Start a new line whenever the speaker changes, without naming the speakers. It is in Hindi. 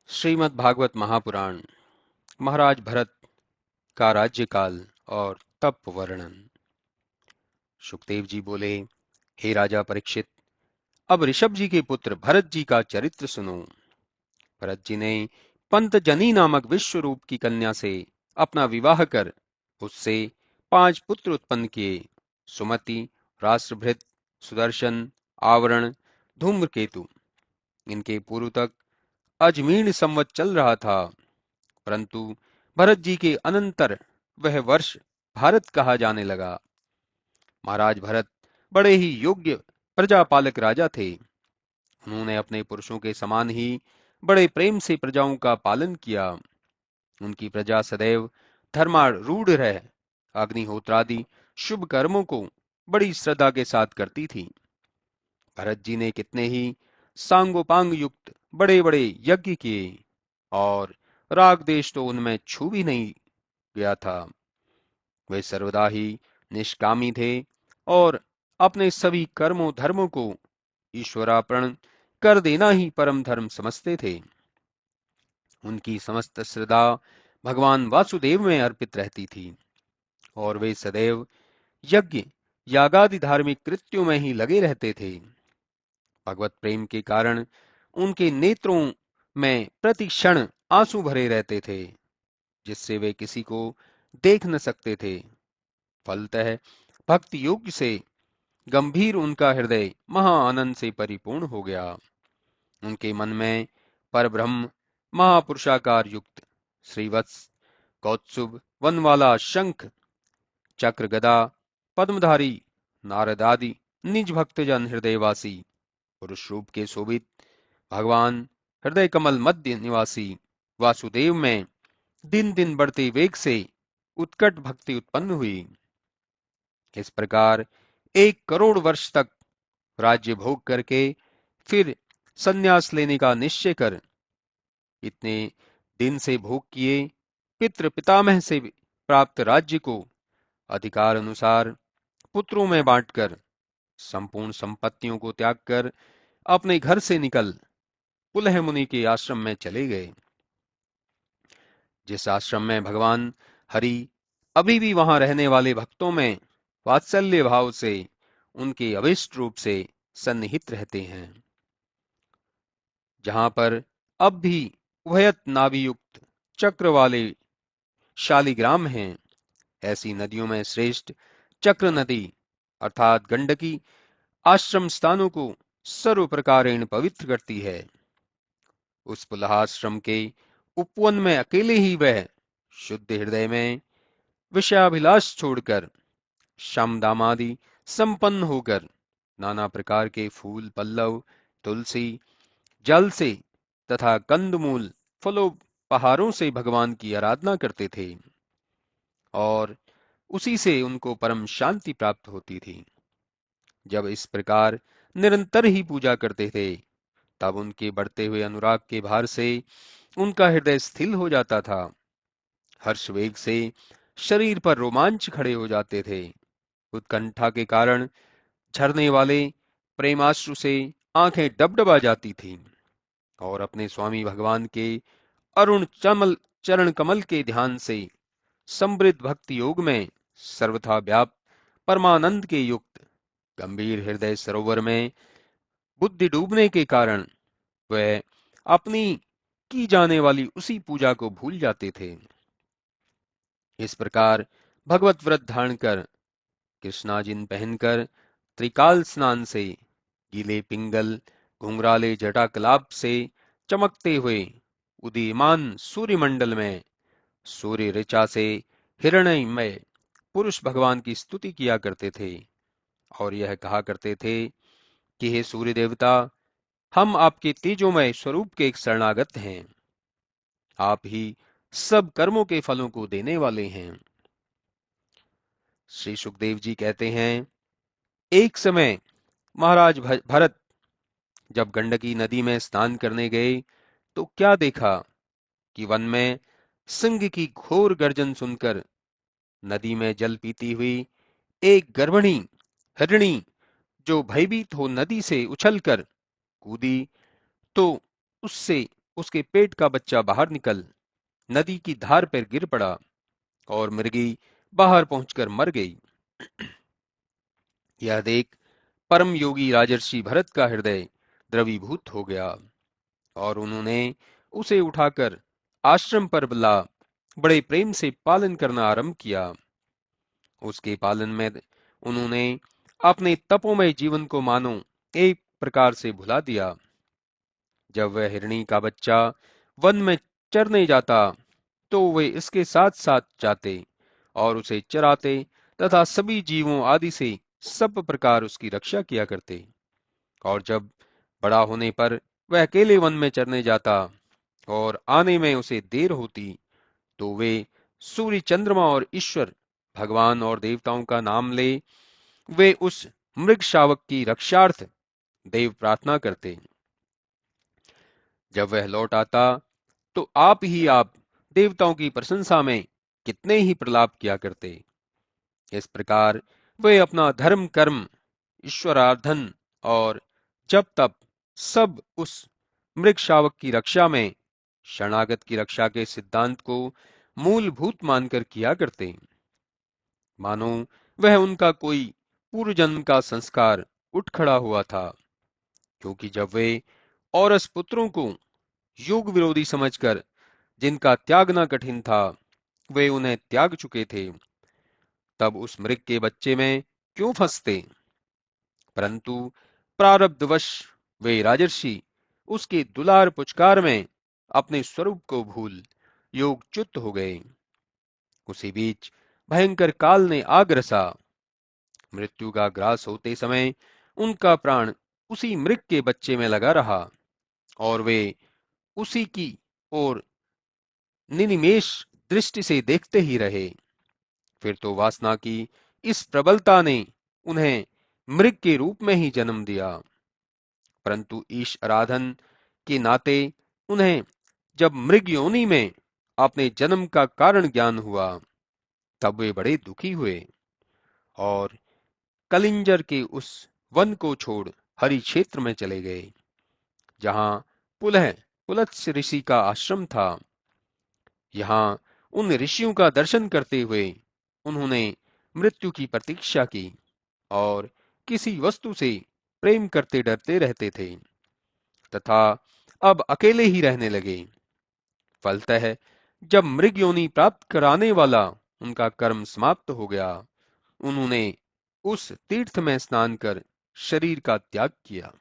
श्रीमद् भागवत महापुराण महाराज भरत का राज्यकाल और तप वर्णन। सुखदेव जी बोले, हे राजा परीक्षित, अब ऋषभ जी के पुत्र भरत जी का चरित्र सुनो। भरत जी ने पंतजनी नामक विश्व रूप की कन्या से अपना विवाह कर उससे 5 पुत्र उत्पन्न किए। सुमति, राष्ट्रभृत, सुदर्शन, आवरण, धूम्रकेतु। इनके पूर्व तक अजमीन संवत चल रहा था, परंतु भरत जी के अनंतर वह वर्ष भारत कहा जाने लगा। महाराज भरत बड़े ही योग्य प्रजापालक राजा थे। उन्होंने अपने पुरुषों के समान ही बड़े प्रेम से प्रजाओं का पालन किया। उनकी प्रजा सदैव धर्मारूढ़ रह अग्निहोत्रादि शुभ कर्मों को बड़ी श्रद्धा के साथ करती थी। भरत जी ने कितने ही सांगोपांग युक्त बड़े बड़े यज्ञ किए और राग देश तो उनमें छू भी नहीं गया था। वे सर्वदा ही निष्कामी थे और अपने सभी कर्मों धर्मों को ईश्वरार्पण कर देना ही परम धर्म समझते थे। उनकी समस्त श्रद्धा भगवान वासुदेव में अर्पित रहती थी और वे सदैव यज्ञ यागादि धार्मिक कृत्यों में ही लगे रहते थे। भगवत प्रेम के कारण उनके नेत्रों में प्रति क्षण आंसू भरे रहते थे, जिससे वे किसी को देख न सकते थे। फलतः भक्ति योग से गंभीर उनका हृदय महा आनंद से परिपूर्ण हो गया। उनके मन में परब्रह्म महापुरुषाकार युक्त श्रीवत्स, कौत्सुभ, वनवाला, शंख, चक्र, गदा, पद्मधारी, नारद आदि निज भक्तजन हृदयवासी पुरुष रूप के शोभित भगवान हृदय कमल मध्य निवासी वासुदेव में दिन दिन बढ़ते वेग से उत्कट भक्ति उत्पन्न हुई। इस प्रकार 1 करोड़ वर्ष तक राज्य भोग करके फिर संन्यास लेने का निश्चय कर इतने दिन से भोग किए पितृ पितामह से प्राप्त राज्य को अधिकार अनुसार पुत्रों में बांटकर संपूर्ण संपत्तियों को त्याग कर अपने घर से निकल पुलह मुनि के आश्रम में चले गए। जिस आश्रम में भगवान हरि अभी भी वहां रहने वाले भक्तों में वात्सल्य भाव से उनके अभिष्ट रूप से सन्निहित रहते हैं, जहां पर अब भी उभयत नाभियुक्त चक्र वाले शालिग्राम हैं, ऐसी नदियों में श्रेष्ठ चक्र नदी अर्थात गंडकी आश्रम स्थानों को सर्व प्रकारेण पवित्र करती है। उस पुलहाश्रम के उपवन में अकेले ही वह शुद्ध हृदय में विषयाभिलाष छोड़कर शम दामादि संपन्न होकर नाना प्रकार के फूल पल्लव तुलसी जल से तथा कंदमूल फलों पहाड़ों से भगवान की आराधना करते थे और उसी से उनको परम शांति प्राप्त होती थी। जब इस प्रकार निरंतर ही पूजा करते थे, तब उनके बढ़ते हुए अनुराग के भार से उनका हृदय स्थिर हो जाता था। हर्ष वेग से शरीर पर रोमांच खड़े हो जाते थे। उत्कंठा के कारण झरने वाले प्रेमाश्रु से आंखें डबडबा जाती थीं और अपने स्वामी भगवान के अरुण चमल चरण कमल के ध्यान से समृद्ध भक्ति योग में सर्वथा व्याप्त परमानंद के युक्त गंभीर हृदय सरोवर में बुद्धि डूबने के कारण वह अपनी की जाने वाली उसी पूजा को भूल जाते थे। इस प्रकार भगवत व्रत धारण कर कृष्णाजिन पहनकर त्रिकाल स्नान से गीले पिंगल घुंघराले जटाकलाप से चमकते हुए उदीयमान सूर्यमंडल में सूर्य ऋचा से हिरण्यमय पुरुष भगवान की स्तुति किया करते थे और यह कहा करते थे कि हे सूर्य देवता, हम आपके तेजोमय स्वरूप के एक शरणागत हैं। आप ही सब कर्मों के फलों को देने वाले हैं। श्री सुखदेव जी कहते हैं, एक समय महाराज भरत जब गंडकी नदी में स्नान करने गए तो क्या देखा कि वन में सिंह की घोर गर्जन सुनकर नदी में जल पीती हुई एक गर्भिणी हिरणी जो भयभीत हो नदी से उछलकर कूदी, तो उससे उसके पेट का बच्चा बाहर निकल नदी की धार पर गिर पड़ा और मृगी बाहर पहुंचकर मर गई। यह देख परम योगी राजर्षि भरत का हृदय द्रवीभूत हो गया और उन्होंने उसे उठाकर आश्रम पर ला बड़े प्रेम से पालन करना आरंभ किया। उसके पालन में उन्होंने अपने तपोमय जीवन को मानो एक प्रकार से भुला दिया। जब वह हिरणी का बच्चा वन में चरने जाता तो वे इसके साथ साथ जाते और उसे चराते तथा सभी जीवों आदि से सब प्रकार उसकी रक्षा किया करते। और जब बड़ा होने पर वह अकेले वन में चरने जाता और आने में उसे देर होती तो वे सूर्य चंद्रमा और ईश्वर भगवान और देवताओं का नाम ले वे उस मृग शावक की रक्षार्थ देव प्रार्थना करते। जब वह लौट आता तो आप ही आप देवताओं की प्रशंसा में कितने ही प्रलाप किया करते। इस प्रकार वे अपना धर्म कर्म ईश्वरार्धन और जब तप सब उस मृग शावक की रक्षा में शरणागत की रक्षा के सिद्धांत को मूलभूत मानकर किया करते, मानो वह उनका कोई पूर्व जन्म का संस्कार उठ खड़ा हुआ था। क्योंकि जब वे औरस पुत्रों को युग विरोधी समझकर जिनका त्यागना कठिन था वे उन्हें त्याग चुके थे, तब उस मृग के बच्चे में क्यों फंसते। परंतु प्रारब्धवश वे राजर्षि उसके दुलार पुचकार में अपने स्वरूप को भूल योगच्युत हो गए। उसी बीच भयंकर काल ने आ ग्रसा। मृत्यु का ग्रास होते समय उनका प्राण उसी मृग के बच्चे में लगा रहा और वे उसी की ओर निनिमेष दृष्टि से देखते ही रहे। फिर तो वासना की इस प्रबलता ने उन्हें मृग के रूप में ही जन्म दिया। परंतु ईश आराधन के नाते उन्हें जब मृग योनि में अपने जन्म का कारण ज्ञान हुआ तब वे बड़े दुखी हुए और कलिंजर के उस वन को छोड़ हरि क्षेत्र में चले गए, जहां पुलह पुलत्स्य ऋषि का आश्रम था। यहाँ उन ऋषियों का दर्शन करते हुए उन्होंने मृत्यु की प्रतीक्षा की और किसी वस्तु से प्रेम करते डरते रहते थे तथा अब अकेले ही रहने लगे। फलतः जब मृग योनि प्राप्त कराने वाला उनका कर्म समाप्त हो गया, उन्होंने उस तीर्थ में स्नान कर शरीर का त्याग किया।